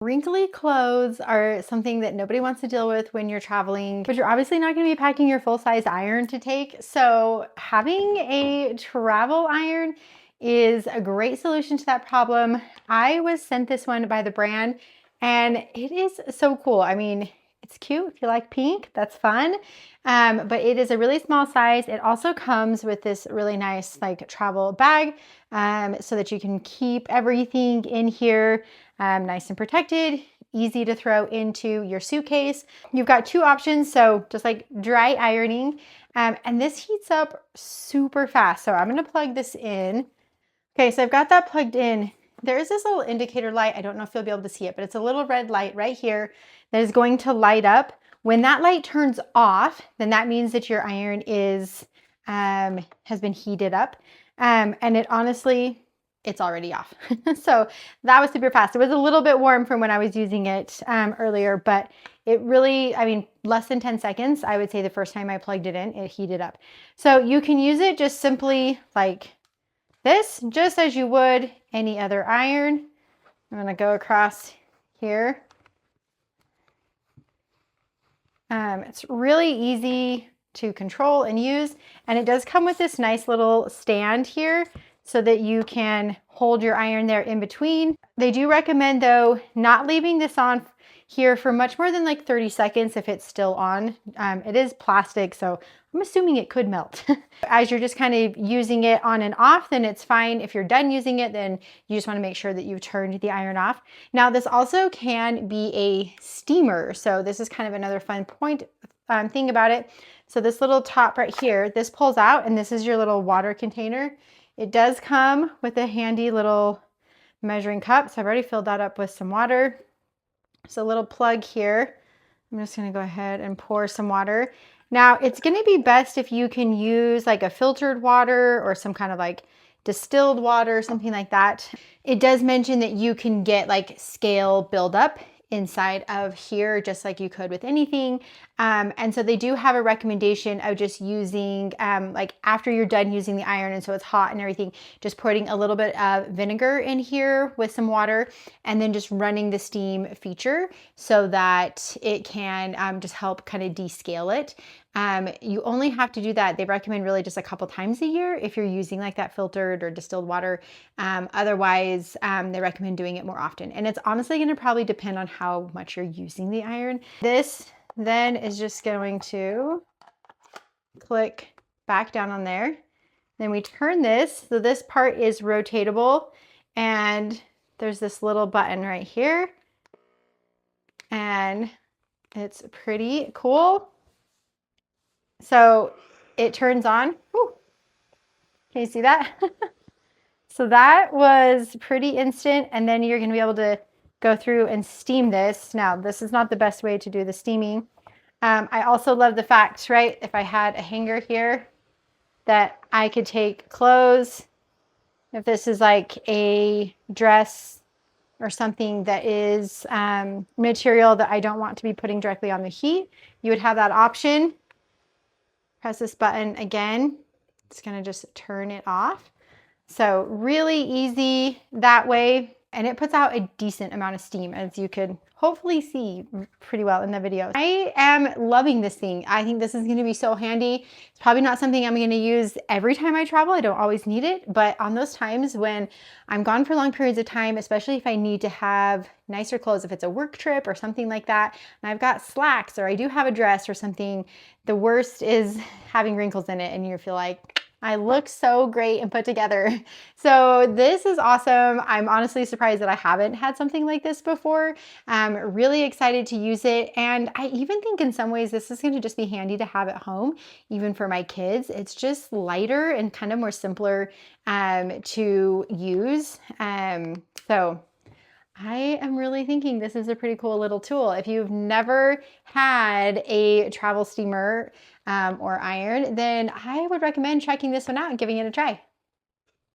Wrinkly clothes are something that nobody wants to deal with when you're traveling, but you're obviously not going to be packing your full-size iron to take. So having a travel iron is a great solution to that problem. I was sent this one by the brand and it is so cool. I mean, it's cute. If you like pink, that's fun. But it is a really small size. It also comes with this really nice like travel bag so that you can keep everything in here nice and protected, easy to throw into your suitcase. You've got two options, so just like dry ironing, and this heats up super fast. So I'm gonna plug this in. Okay, so I've got that plugged in. There is this little indicator light. I don't know if you'll be able to see it, but it's a little red light right here that is going to light up. When that light turns off, then that means that your iron is has been heated up. And it honestly, it's already off. So that was super fast. It was a little bit warm from when I was using it earlier, but it really, I mean, less than 10 seconds, I would say the first time I plugged it in, it heated up. So you can use it just simply like this, just as you would any other iron. I'm gonna go across here. It's really easy to control and use, and it does come with this nice little stand here so that you can hold your iron there in between. They do recommend though not leaving this on here for much more than like 30 seconds if it's still on. It is plastic, so I'm assuming it could melt. As you're just kind of using it on and off, then it's fine. If you're done using it, then you just want to make sure that you've turned the iron off. Now this also can be a steamer. So this is kind of another fun thing about it. So this little top right here, this pulls out and this is your little water container. It does come with a handy little measuring cup. So I've already filled that up with some water. So a little plug here. I'm just gonna go ahead and pour some water. Now it's gonna be best if you can use like a filtered water or some kind of like distilled water, something like that. It does mention that you can get like scale buildup inside of here, just like you could with anything. And so they do have a recommendation of just using, like after you're done using the iron and so it's hot and everything, just putting a little bit of vinegar in here with some water and then just running the steam feature so that it can just help kind of descale it. You only have to do that. They recommend really just a couple times a year if you're using like that filtered or distilled water. Otherwise, they recommend doing it more often. And it's honestly going to probably depend on how much you're using the iron. This then is just going to click back down on there. Then we turn this. So this part is rotatable and there's this little button right here. And it's pretty cool. So it turns on. Whew. Can you see that? So that was pretty instant. And then you're going to be able to go through and steam this. Now, this is not the best way to do the steaming. I also love the fact, right, if I had a hanger here, that I could take clothes. If this is like a dress or something that is material that I don't want to be putting directly on the heat, you would have that option. Press this button again. It's going to just turn it off. So really easy that way. And it puts out a decent amount of steam, as you could hopefully see pretty well in the video. I am loving this thing. I think this is going to be so handy. It's probably not something I'm going to use every time I travel. I don't always need it, but on those times when I'm gone for long periods of time, especially if I need to have nicer clothes, if it's a work trip or something like that, and I've got slacks or I do have a dress or something, the worst is having wrinkles in it and you feel like, I look so great and put together. So this is awesome. I'm honestly surprised that I haven't had something like this before. I'm really excited to use it. And I even think in some ways this is going to just be handy to have at home, even for my kids. It's just lighter and kind of more simpler to use. So I am really thinking this is a pretty cool little tool. If you've never had a travel steamer or iron, then I would recommend checking this one out and giving it a try.